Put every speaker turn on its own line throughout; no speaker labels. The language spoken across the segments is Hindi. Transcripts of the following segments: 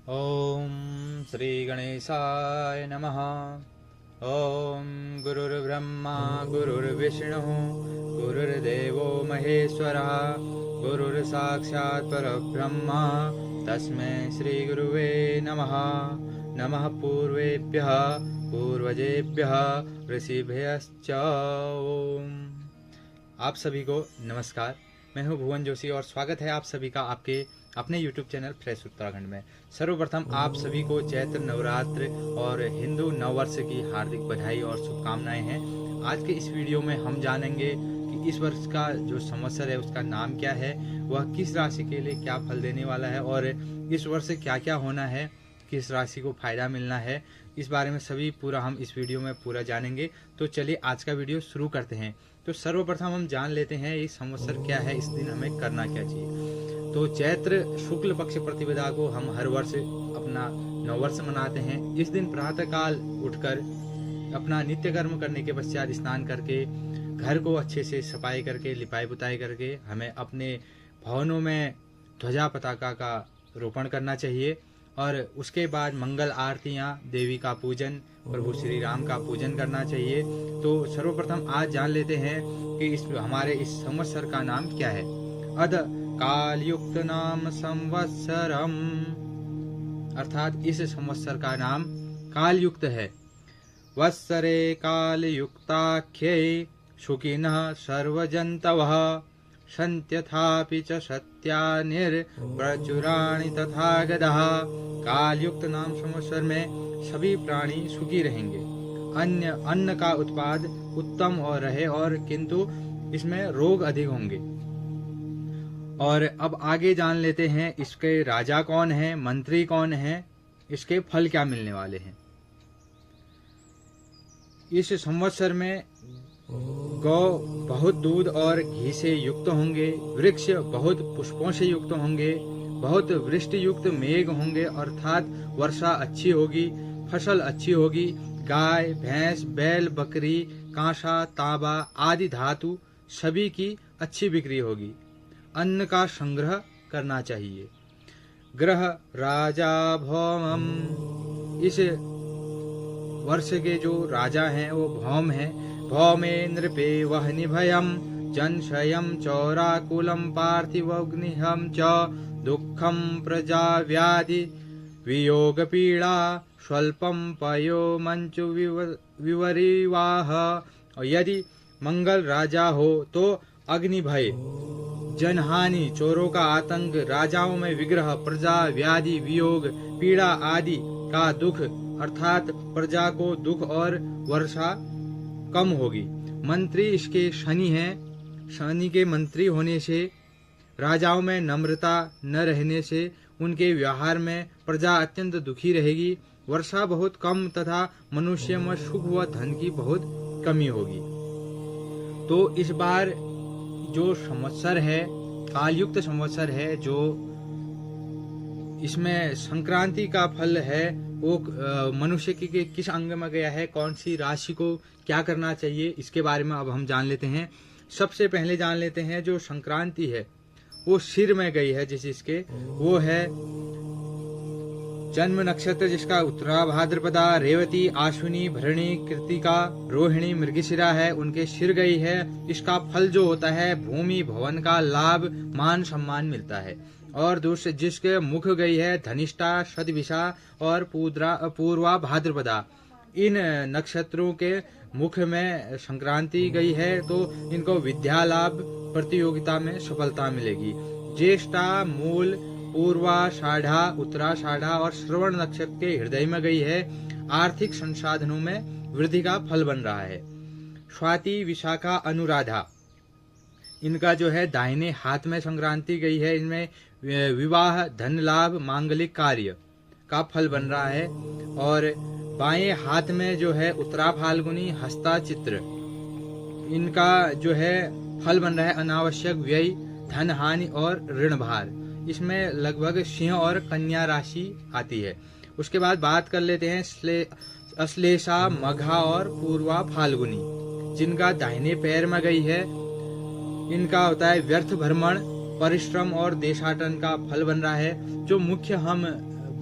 ओम श्री गणेशाय नमः। ओम गुरुर्ब्रह्मा गुरुर्विष्णु गुरुर्देवो महेश्वरः गुरुर्साक्षात् परब्रह्म तस्मै श्री गुरुवे नमः। नमः पूर्वेभ्यः पूर्वजेभ्यः ऋषिभ्यश्च। ओम। आप सभी को नमस्कार। मैं हूं भुवन जोशी और स्वागत है आप सभी का आपके अपने YouTube चैनल फ्रेश उत्तराखंड में। सर्वप्रथम आप सभी को चैत्र नवरात्र और हिंदू नववर्ष की हार्दिक बधाई और शुभकामनाएं हैं। आज के इस वीडियो में हम जानेंगे कि इस वर्ष का जो संवत्सर है उसका नाम क्या है, वह किस राशि के लिए क्या फल देने वाला है और इस वर्ष क्या क्या होना है, किस राशि को फायदा मिलना है, इस बारे में सभी पूरा हम इस वीडियो में पूरा जानेंगे। तो चलिए आज का वीडियो शुरू करते हैं। तो सर्वप्रथम हम जान लेते हैं ये संवत्सर क्या है, इस दिन हमें करना क्या चाहिए। तो चैत्र शुक्ल पक्ष प्रतिपदा को हम हर वर्ष अपना नववर्ष मनाते हैं। इस दिन प्रातःकाल उठकर अपना नित्य कर्म करने के पश्चात स्नान करके घर को अच्छे से सफाई करके लिपाई पुताई करके हमें अपने भवनों में ध्वजा पताका का रोपण करना चाहिए और उसके बाद मंगल आरतियां, देवी का पूजन, प्रभु श्री राम का पूजन करना चाहिए। तो सर्वप्रथम आज जान लेते हैं कि हमारे इस संवत्सर का नाम क्या है। अद कालयुक्त नाम संवत्सरम, अर्थात इस संवत्सर का नाम कालयुक्त है। वत्सरे कालयुक्ताख्ये शुकिनः सर्वजन्तवः सन्त्यथापि च सत्यानिर्प्रचुराणि तथा गदः। कालयुक्त नाम संवत्सर में सभी प्राणी सुखी रहेंगे, अन्न का उत्पाद उत्तम और रहे और किंतु इसमें रोग अधिक होंगे। और अब आगे जान लेते हैं इसके राजा कौन है, मंत्री कौन है, इसके फल क्या मिलने वाले हैं। इस संवत्सर में गौ बहुत दूध और घी से युक्त होंगे, वृक्ष बहुत पुष्पों से युक्त होंगे, बहुत वृष्टि युक्त मेघ होंगे अर्थात वर्षा अच्छी होगी, फसल अच्छी होगी। गाय, भैंस, बैल, बकरी, कांसा, तांबा आदि धातु सभी की अच्छी बिक्री होगी। अन्न का संग्रह करना चाहिए। ग्रह राजा भौमम, इस वर्ष के जो राजा हैं वो भौम हैं। भौमे नृपे वह्नि भयम जनशयम चौराकुलम पार्थिवग्निहम च दुःखम प्रजा व्याधि वियोग पीड़ा स्वल्पम पयो मंचु विवरिवाह। और यदि मंगल राजा हो तो अग्नि भय, जनहानि, चोरों का आतंक, राजाओं में विग्रह, प्रजा व्याधि, वियोग, पीड़ा आदि का दुख अर्थात प्रजा को दुख और वर्षा कम होगी। मंत्री इसके शनि हैं। शनि के मंत्री होने से राजाओं में नम्रता न रहने से उनके व्यवहार में प्रजा अत्यंत दुखी रहेगी। वर्षा बहुत कम तथा मनुष्य में सुख व धन की बहुत कमी होगी। तो इस बार जो संवत्सर है कालयुक्त संवत्सर है, जो इसमें संक्रांति का फल है वो मनुष्य के किस अंग में गया है, कौन सी राशि को क्या करना चाहिए, इसके बारे में अब हम जान लेते हैं। सबसे पहले जान लेते हैं जो संक्रांति है वो सिर में गई है जिसके, वो है जन्म नक्षत्र जिसका उत्तरा भाद्रपदा, रेवती, आश्विनी, भरणी, कृतिका, रोहिणी, मृगशिरा है, उनके सिर गई है। इसका फल जो होता है भूमि भवन का लाभ, मान सम्मान मिलता है। और दूसरे जिसके मुख गई है धनिष्ठा, शतभिषा और पूर्वा भाद्रपदा, इन नक्षत्रों के मुख में संक्रांति गई है तो इनको विद्या लाभ, प्रतियोगिता में सफलता मिलेगी। ज्येष्ठा, मूल, पूर्वाषाढ़ा, उत्तराषाढ़ा और श्रवण नक्षत्र के हृदय में गई है, आर्थिक संसाधनों में वृद्धि का फल बन रहा है। स्वाति, विशाखा, अनुराधा, इनका जो है दाहिने हाथ में संक्रांति गई है, इनमें विवाह, धन लाभ, मांगलिक कार्य का फल बन रहा है। और बाएं हाथ में जो है उत्तरा फाल्गुनी, हस्ता, चित्र, इनका जो है फल बन रहा है अनावश्यक व्यय, धन हानि और ऋण भार। इसमें लगभग सिंह और कन्या राशि आती है। उसके बाद बात कर लेते हैं अश्लेषा, मघा और पूर्वा फाल्गुनी, जिनका दाहिने पैर में गई है। इनका होता है व्यर्थ भ्रमण, परिश्रम और देशाटन का फल बन रहा है। जो मुख्य हम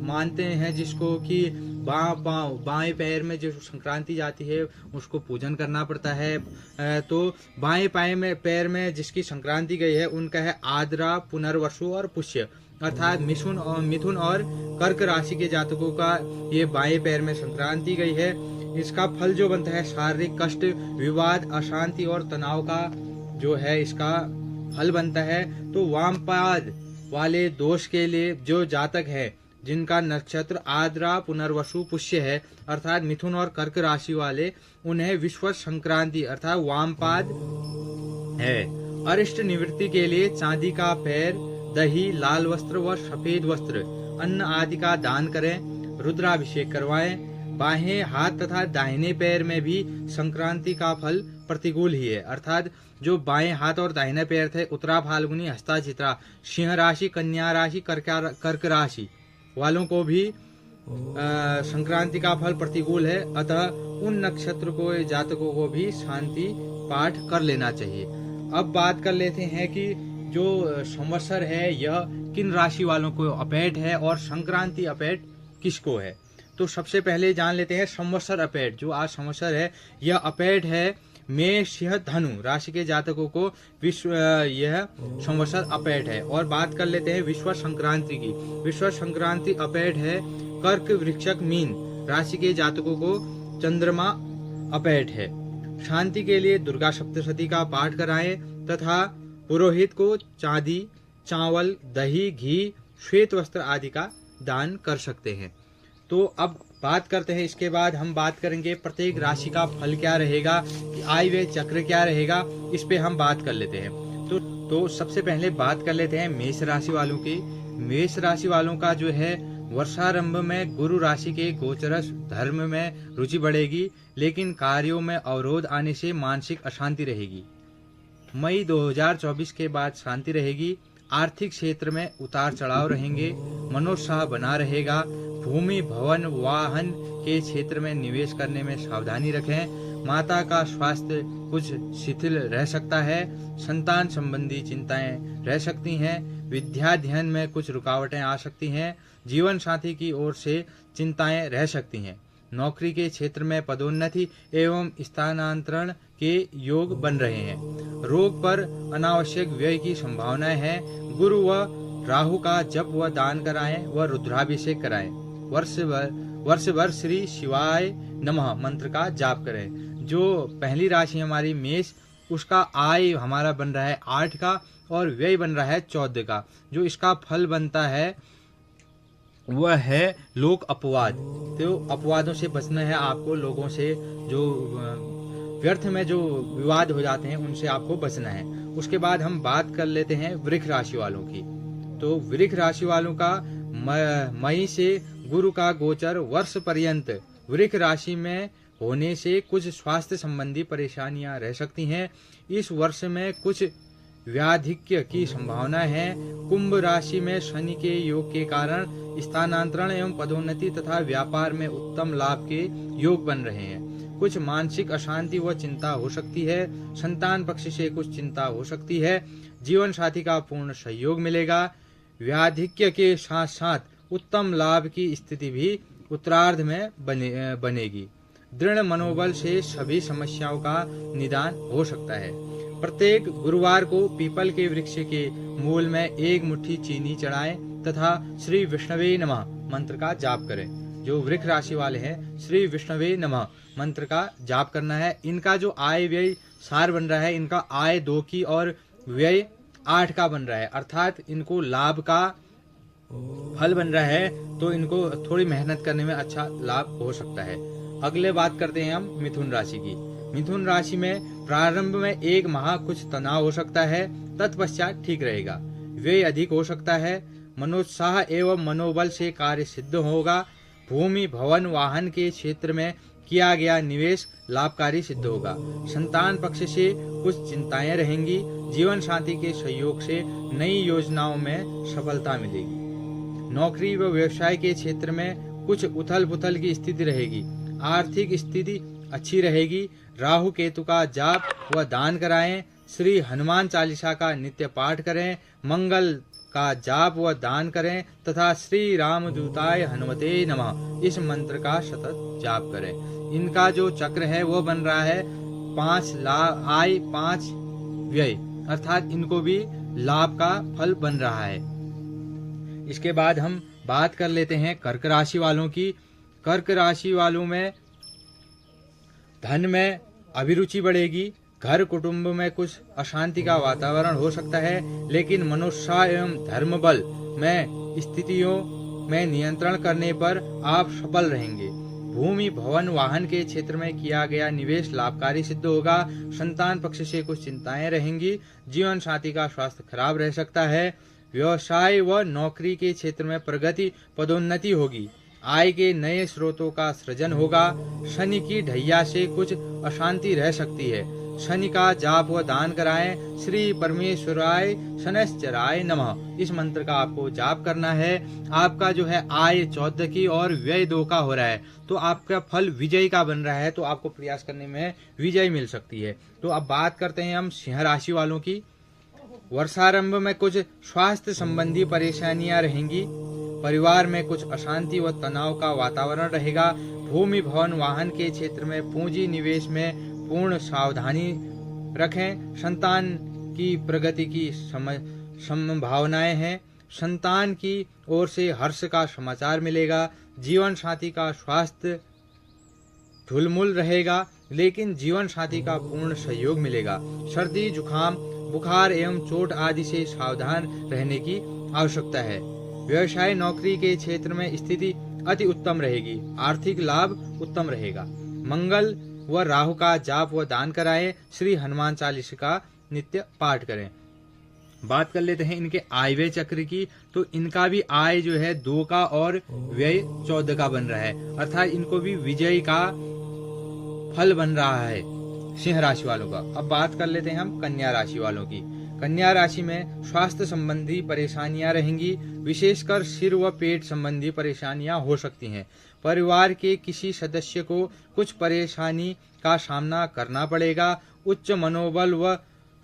मानते हैं जिसको कि बाएं पैर में जो संक्रांति जाती है उसको पूजन करना पड़ता है। तो बाएं पैर में जिसकी संक्रांति गई है उनका है आद्रा, पुनर्वसु और पुष्य, अर्थात मिथुन और कर्क राशि के जातकों का ये बाएं पैर में संक्रांति गई है। इसका फल जो बनता है शारीरिक कष्ट, विवाद, अशांति और तनाव का जो है इसका फल बनता है। तो वामपाद वाले दोष के लिए जो जातक है जिनका नक्षत्र आद्रा, पुनर्वसु, पुष्य है, अर्थात मिथुन और कर्क राशि वाले, उन्हें विश्व संक्रांति अर्थात वामपाद है। अरिष्ट निवृत्ति के लिए चांदी का पैर, दही, लाल वस्त्र व सफेद वस्त्र, अन्न आदि का दान करें। रुद्राभिषेक करवाएं। बाहें हाथ तथा दाहिने पैर में भी संक्रांति का फल प्रतिकूल ही है, अर्थात जो बाएं हाथ और दाहिने पैर थे उत्तरा, फाल्गुनी, हस्ता, चित्रा, सिंह राशि, कन्या राशि, कर्क राशि वालों को भी संक्रांति का फल प्रतिकूल है। अतः उन नक्षत्र को जातकों को भी शांति पाठ कर लेना चाहिए। अब बात कर लेते हैं कि जो संवत्सर है यह किन राशि वालों को अपेट है और संक्रांति अपेट किसको है। तो सबसे पहले जान लेते हैं संवत्सर अपेट। जो आज संवत्सर है यह अपेट है मेष, सिंह, धनु राशि के जातकों को यह संवत्सर अपेट है। और बात कर लेते हैं विश्व संक्रांति की। विश्व संक्रांति अपेट है कर्क, वृश्चिक, मीन राशि के जातकों को चंद्रमा अपेट है। शांति के लिए दुर्गा सप्तशती का पाठ कराएं तथा पुरोहित को चांदी, चावल, दही, घी, श्वेत वस्त्र आदि का दान कर सकते हैं। तो अब बात करते हैं, इसके बाद हम बात करेंगे प्रत्येक राशि का फल क्या रहेगा, आय व्यय चक्र क्या रहेगा, इस पे हम बात कर लेते हैं। तो सबसे पहले बात कर लेते हैं मेष राशि वालों की। मेष राशि वालों का जो है वर्षारंभ में गुरु राशि के गोचरस धर्म में रुचि बढ़ेगी, लेकिन कार्यों में अवरोध आने से मानसिक अशांति रहेगी। मई 2024 के बाद शांति रहेगी। आर्थिक क्षेत्र में उतार चढ़ाव रहेंगे। मनोत्साह बना रहेगा। भूमि, भवन, वाहन के क्षेत्र में निवेश करने में सावधानी रखें। माता का स्वास्थ्य कुछ शिथिल रह सकता है। संतान संबंधी चिंताएं रह सकती हैं। विद्याध्ययन में कुछ रुकावटें आ सकती हैं। जीवन साथी की ओर से चिंताएं रह सकती हैं। नौकरी के क्षेत्र में पदोन्नति एवं स्थानांतरण के योग बन रहे हैं। रोग पर अनावश्यक व्यय की संभावनाएं है। गुरु व राहु का जप व दान कराएं व रुद्राभिषेक कराएं। वर्ष भर श्री शिवाय नमः मंत्र का जाप करें। जो पहली राशि हमारी मेष, उसका आय हमारा बन रहा है 8 का और व्यय बन रहा है 14 का। जो इसका फल बनता है वह है लोक अपवाद। तो अपवादों से बचना है आपको। लोगों से जो व्यर्थ में जो विवाद हो जाते हैं उनसे आपको बचना है। उसके बाद हम बात कर लेते हैं वृष राशि वालों की। तो वृष राशि वालों का मई से गुरु का गोचर वर्ष पर्यंत वृष राशि में होने से कुछ स्वास्थ्य संबंधी परेशानियां रह सकती हैं। इस वर्ष में कुछ व्याधिक्य की संभावना है। कुंभ राशि में शनि के योग के कारण स्थानांतरण एवं पदोन्नति तथा व्यापार में उत्तम लाभ के योग बन रहे हैं। कुछ मानसिक अशांति व चिंता हो सकती है। संतान पक्ष से कुछ चिंता हो सकती है। जीवन साथी का पूर्ण सहयोग मिलेगा। व्याधिक्य के साथ साथ उत्तम लाभ की स्थिति भी उत्तरार्ध में बनेगी। दृढ़ मनोबल से सभी समस्याओं का निदान हो सकता है। प्रत्येक गुरुवार को पीपल के वृक्ष के मूल में 1 मुट्ठी चीनी चढ़ाएं तथा श्री विष्णवे नमः मंत्र का जाप करें। जो वृष राशि वाले हैं श्री विष्णवे नमः मंत्र का जाप करना है। इनका जो आय व्यय सार बन रहा है, इनका आय 2 की और व्यय 8 का बन रहा है, अर्थात इनको लाभ का फल बन रहा है। तो इनको थोड़ी मेहनत करने में अच्छा लाभ हो सकता है। अगले बात करते हैं हम मिथुन राशि की। मिथुन राशि में प्रारंभ में 1 माह कुछ तनाव हो सकता है, तत्पश्चात ठीक रहेगा। व्यय अधिक हो सकता है। मनोत्साह एवं मनोबल से कार्य सिद्ध होगा। भूमि, भवन, वाहन के क्षेत्र में किया गया निवेश लाभकारी सिद्ध होगा। संतान पक्ष से कुछ चिंताएं रहेंगी। जीवन साथी के सहयोग से नई योजनाओं में सफलता मिलेगी। नौकरी व व्यवसाय के क्षेत्र में कुछ उथल पुथल की स्थिति रहेगी। आर्थिक स्थिति अच्छी रहेगी। राहु केतु का जाप व दान कराएं। श्री हनुमान चालीसा का नित्य पाठ करें। मंगल का जाप व दान करें तथा श्री रामदूताय हनुमते नमः इस मंत्र का सतत जाप करें। इनका जो चक्र है वो बन रहा है 5 आय 5 व्यय, अर्थात इनको भी लाभ का फल बन रहा है। इसके बाद हम बात कर लेते हैं कर्क राशि वालों की। कर्क राशि वालों में धन में अभिरुचि बढ़ेगी, घर कुटुंब में कुछ अशांति का वातावरण हो सकता है, लेकिन मनुष्य एवं धर्म बल में स्थितियों में नियंत्रण करने पर आप सफल रहेंगे। भूमि भवन वाहन के क्षेत्र में किया गया निवेश लाभकारी सिद्ध होगा। संतान पक्ष से कुछ चिंताएं रहेंगी। जीवन साथी का स्वास्थ्य खराब रह सकता है। व्यवसाय व नौकरी के क्षेत्र में प्रगति पदोन्नति होगी। आय के नए स्रोतों का सृजन होगा। शनि की ढैया से कुछ अशांति रह सकती है। शनि का जाप व दान कराएं। श्री परमेश्वराय शनैश्चराय नमः इस मंत्र का आपको जाप करना है। आपका जो है आय 14 की और व्यय 2 का हो रहा है, तो आपका फल विजय का बन रहा है, तो आपको प्रयास करने में विजय मिल सकती है। तो अब बात करते हैं हम सिंह राशि वालों की। वर्षारंभ में कुछ स्वास्थ्य संबंधी परेशानियां रहेंगी। परिवार में कुछ अशांति व तनाव का वातावरण रहेगा। भूमि भवन वाहन के क्षेत्र में पूंजी निवेश में पूर्ण सावधानी रखें। संतान की प्रगति की संभावनाएं हैं। संतान की ओर से हर्ष का समाचार मिलेगा। जीवन साथी का स्वास्थ्य ढुलमुल रहेगा, लेकिन जीवन साथी का पूर्ण सहयोग मिलेगा। सर्दी जुकाम बुखार एवं चोट आदि से सावधान रहने की आवश्यकता है। व्यवसाय नौकरी के क्षेत्र में स्थिति अति उत्तम रहेगी। आर्थिक लाभ उत्तम रहेगा। मंगल व राहु का जाप व दान कराएं। श्री हनुमान चालीसा का नित्य पाठ करें। बात कर लेते हैं इनके आय व्यय चक्र की। तो इनका भी आय जो है 2 का और व्यय 14 का बन रहा है, अर्थात इनको भी विजय का फल बन रहा है सिंह राशि वालों का। अब बात कर लेते हैं हम कन्या राशि वालों की। कन्या राशि में स्वास्थ्य संबंधी परेशानियां रहेंगी। विशेषकर सिर व पेट संबंधी परेशानियां हो सकती हैं। परिवार के किसी सदस्य को कुछ परेशानी का सामना करना पड़ेगा। उच्च मनोबल व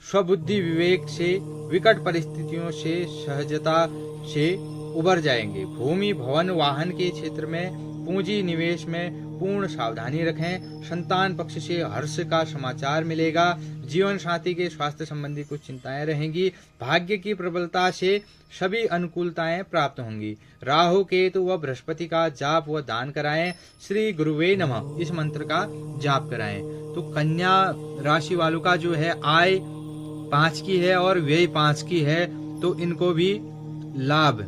स्वबुद्धि विवेक से विकट परिस्थितियों से सहजता से उबर जाएंगे। भूमि भवन वाहन के क्षेत्र में पूंजी निवेश में पूर्ण सावधानी रखें। संतान पक्ष से हर्ष का समाचार मिलेगा। जीवन साथी के स्वास्थ्य संबंधी कुछ चिंताएं रहेंगी। भाग्य की प्रबलता से सभी अनुकूलताएं प्राप्त होंगी। राहु केतु व बृहस्पति का जाप व दान कराएं। श्री गुरुवे नमः इस मंत्र का जाप कराएं। तो कन्या राशि वालों का जो है आय 5 की है और व्यय 5 की है, तो इनको भी लाभ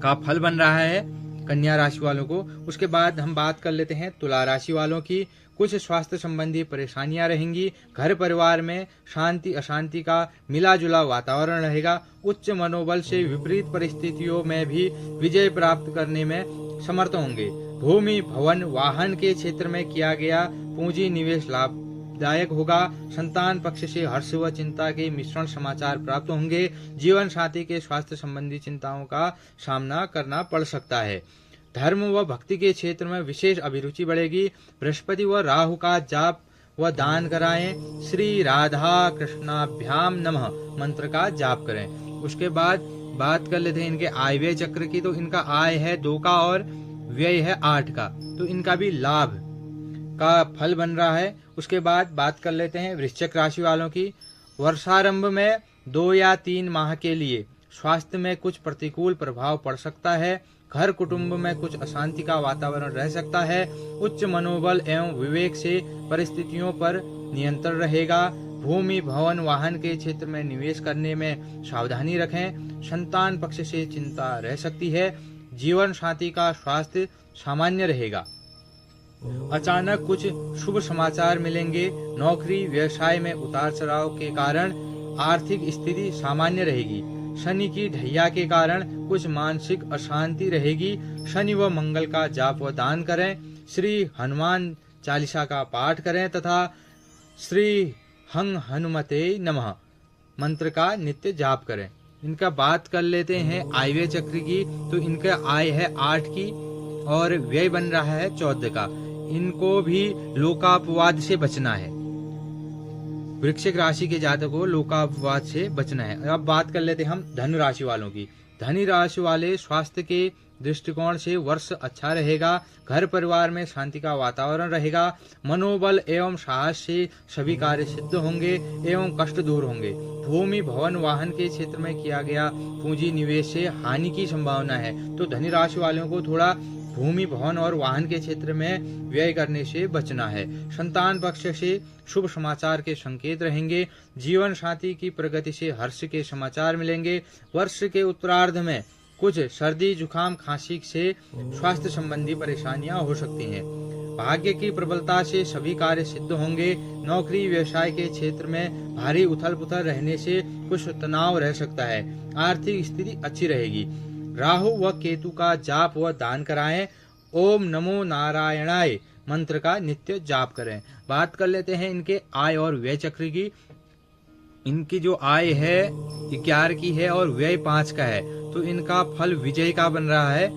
का फल बन रहा है कन्या राशि वालों को। उसके बाद हम बात कर लेते हैं तुला राशि वालों की। कुछ स्वास्थ्य संबंधी परेशानियां रहेंगी। घर परिवार में शांति अशांति का मिला जुला वातावरण रहेगा। उच्च मनोबल से विपरीत परिस्थितियों में भी विजय प्राप्त करने में समर्थ होंगे। भूमि भवन वाहन के क्षेत्र में किया गया पूंजी निवेश लाभदायक होगा। संतान पक्ष से हर्ष व चिंता के मिश्रण समाचार प्राप्त होंगे। जीवन साथी के स्वास्थ्य संबंधी चिंताओं का सामना करना पड़ सकता है। धर्म व भक्ति के क्षेत्र में विशेष अभिरुचि बढ़ेगी। बृहस्पति व राहु का जाप व दान कराएं। श्री राधा कृष्णाभ्याम नमः मंत्र का जाप करें। उसके बाद बात कर लेते हैं इनके आय व्यय चक्र की। तो इनका आय है 2 का और व्यय है 8 का, तो इनका भी लाभ का फल बन रहा है। उसके बाद बात कर लेते हैं वृश्चिक राशि वालों की। वर्षारंभ में 2 या 3 माह के लिए स्वास्थ्य में कुछ प्रतिकूल प्रभाव पड़ सकता है। घर कुटुंब में कुछ अशांति का वातावरण रह सकता है। उच्च मनोबल एवं विवेक से परिस्थितियों पर नियंत्रण रहेगा। भूमि भवन वाहन के क्षेत्र में निवेश करने में सावधानी रखें। संतान पक्ष से चिंता रह सकती है। जीवन साथी का स्वास्थ्य सामान्य रहेगा। अचानक कुछ शुभ समाचार मिलेंगे। नौकरी व्यवसाय में उतार चढ़ाव के कारण आर्थिक स्थिति सामान्य रहेगी। शनि की ढैया के कारण कुछ मानसिक अशांति रहेगी। शनि व मंगल का जाप व दान करें। श्री हनुमान चालीसा का पाठ करें तथा श्री हंग हनुमते नमः मंत्र का नित्य जाप करें। इनका बात कर लेते हैं आय व्यय चक्र की। तो इनका आय है 8 की और व्यय बन रहा है 14 का। इनको भी लोकापवाद से बचना है। वृश्चिक राशि के जातकों को लोकापवाद से बचना है। अब बात कर लेते हैं हम धनु राशि वालों की। धनु राशि वाले स्वास्थ्य के दृष्टिकोण से वर्ष अच्छा रहेगा। घर परिवार में शांति का वातावरण रहेगा। मनोबल एवं साहस से सभी कार्य सिद्ध होंगे एवं कष्ट दूर होंगे। भूमि भवन वाहन के क्षेत्र में किया गया पूंजी निवेश से हानि की संभावना है, तो धनु राशि वालों को थोड़ा भूमि भवन और वाहन के क्षेत्र में व्यय करने से बचना है। संतान पक्ष से शुभ समाचार के संकेत रहेंगे। जीवन साथी की प्रगति से हर्ष के समाचार मिलेंगे। वर्ष के उत्तरार्ध में कुछ सर्दी जुकाम खांसी से स्वास्थ्य संबंधी परेशानियां हो सकती हैं। भाग्य की प्रबलता से सभी कार्य सिद्ध होंगे। नौकरी व्यवसाय के क्षेत्र में भारी उथल पुथल रहने से कुछ तनाव रह सकता है। आर्थिक स्थिति अच्छी रहेगी। राहु व केतु का जाप व दान कराएं। ओम नमो नारायणाय मंत्र का नित्य जाप करें। बात कर लेते हैं इनके आय और व्यय चक्र की। इनकी जो आय है 11 की है और व्यय 5 का है, तो इनका फल विजय का बन रहा है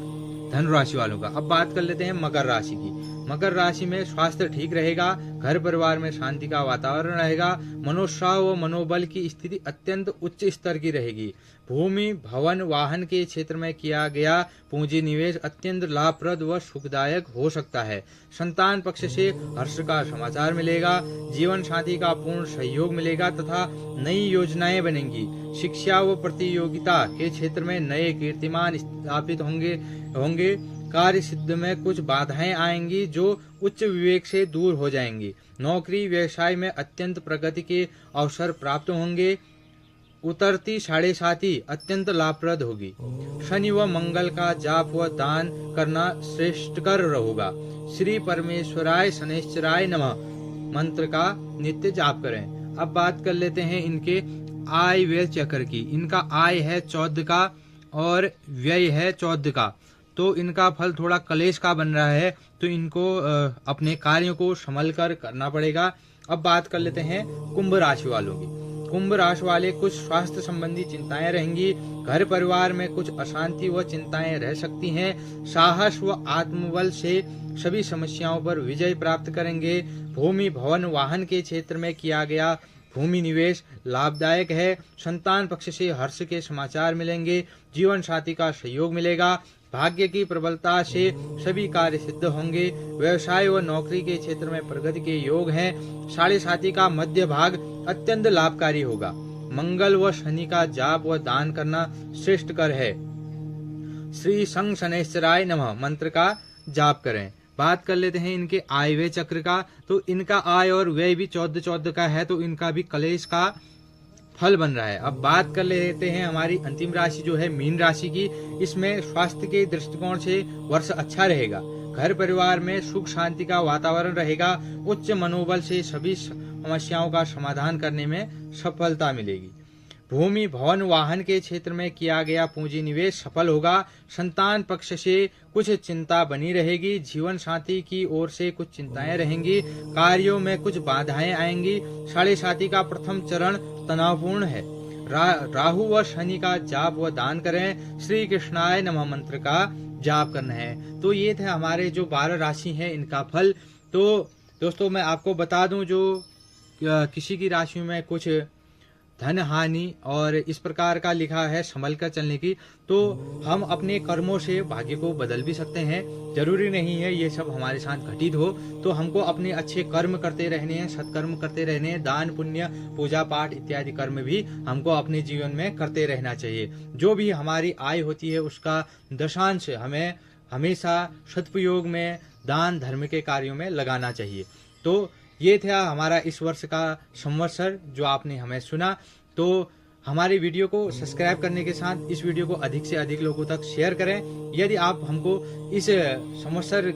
धनु राशि वालों का। अब बात कर लेते हैं मकर राशि की। मकर राशि में स्वास्थ्य ठीक रहेगा। घर परिवार में शांति का वातावरण रहेगा। मनोत्साह व मनोबल की स्थिति अत्यंत उच्च स्तर की रहेगी। भूमि भवन वाहन के क्षेत्र में किया गया पूंजी निवेश अत्यंत लाभप्रद व सुखदायक हो सकता है। संतान पक्ष से हर्ष का समाचार मिलेगा। जीवन साथी का पूर्ण सहयोग मिलेगा तथा नई योजनाएं बनेंगी। शिक्षा व प्रतियोगिता के क्षेत्र में नए कीर्तिमान स्थापित होंगे। कार्य सिद्ध में कुछ बाधाएं आएंगी जो उच्च विवेक से दूर हो जाएंगी। नौकरी व्यवसाय में अत्यंत प्रगति के अवसर प्राप्त होंगे। उतरती 7.5 अत्यंत लाभप्रद होगी। शनि व मंगल का जाप व दान करना श्रेष्ठकर होगा। श्री परमेश्वराय शनैश्चराय नमः मंत्र का नित्य जाप करें। अब बात कर लेते हैं इनके आय व्यय चक्र की। इनका आय है 14 का और व्यय है 14 का, तो इनका फल थोड़ा कलेश का बन रहा है, तो इनको अपने कार्यों को संभल कर करना पड़ेगा। अब बात कर लेते हैं कुंभ राशि वालों की। कुंभ राशि वाले कुछ स्वास्थ्य संबंधी चिंताएं रहेंगी। घर परिवार में कुछ अशांति व चिंताएं रह सकती हैं। साहस व आत्मबल से सभी समस्याओं पर विजय प्राप्त करेंगे। भूमि भवन वाहन के क्षेत्र में किया गया भूमि निवेश लाभदायक है। संतान पक्ष से हर्ष के समाचार मिलेंगे। जीवन साथी का सहयोग मिलेगा। भाग्य की प्रबलता से सभी कार्य सिद्ध होंगे। व्यवसाय व नौकरी के क्षेत्र में प्रगति के योग हैं। 7.5 का मध्य भाग अत्यंत लाभकारी होगा। मंगल व शनि का जाप व दान करना श्रेष्ठकर है। श्री संग शनैश्चराय नमः मंत्र का जाप करें। बात कर लेते हैं इनके आय व्यय चक्र का। तो इनका आय और व्यय भी 14 का है, तो इनका भी कलेश का फल बन रहा है। अब बात कर लेते हैं हमारी अंतिम राशि जो है मीन राशि की। इसमें स्वास्थ्य के दृष्टिकोण से वर्ष अच्छा रहेगा। घर परिवार में सुख शांति का वातावरण रहेगा। उच्च मनोबल से सभी समस्याओं का समाधान करने में सफलता मिलेगी। भूमि भवन वाहन के क्षेत्र में किया गया पूंजी निवेश सफल होगा। संतान पक्ष से कुछ चिंता बनी रहेगी। जीवन साथी की ओर से कुछ चिंताएं रहेंगी। कार्यों में कुछ बाधाएं आएंगी। 7.5 का प्रथम चरण तनावपूर्ण है। राहु व शनि का जाप व दान करें। श्री कृष्णाय नमः मंत्र का जाप करना है। तो ये थे हमारे जो 12 राशि हैं इनका फल। तो दोस्तों मैं आपको बता दूं, जो किसी की राशि में कुछ धन हानि और इस प्रकार का लिखा है संभल कर चलने की, तो हम अपने कर्मों से भाग्य को बदल भी सकते हैं। जरूरी नहीं है ये सब हमारे साथ घटित हो। तो हमको अपने अच्छे कर्म करते रहने हैं, सत्कर्म करते रहने हैं। दान पुण्य पूजा पाठ इत्यादि कर्म भी हमको अपने जीवन में करते रहना चाहिए। जो भी हमारी आय होती है उसका दशांश हमें हमेशा सदुपयोग में दान धर्म के कार्यों में लगाना चाहिए। तो ये था हमारा इस वर्ष का संवत्सर जो आपने हमें सुना। तो हमारी वीडियो को सब्सक्राइब करने के साथ इस वीडियो को अधिक से अधिक लोगों तक शेयर करें। यदि आप हमको इस संवत्सर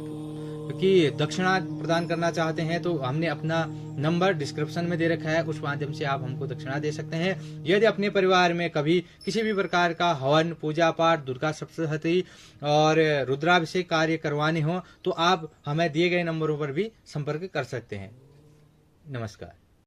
की दक्षिणा प्रदान करना चाहते हैं तो हमने अपना नंबर डिस्क्रिप्शन में दे रखा है, उस माध्यम से आप हमको दक्षिणा दे सकते हैं। यदि अपने परिवार में कभी किसी भी प्रकार का हवन पूजा पाठ दुर्गा सप्तशती और रुद्राभिषेक कार्य करवाने हो तो आप हमें दिए गए नंबरों पर भी संपर्क कर सकते हैं। नमस्कार।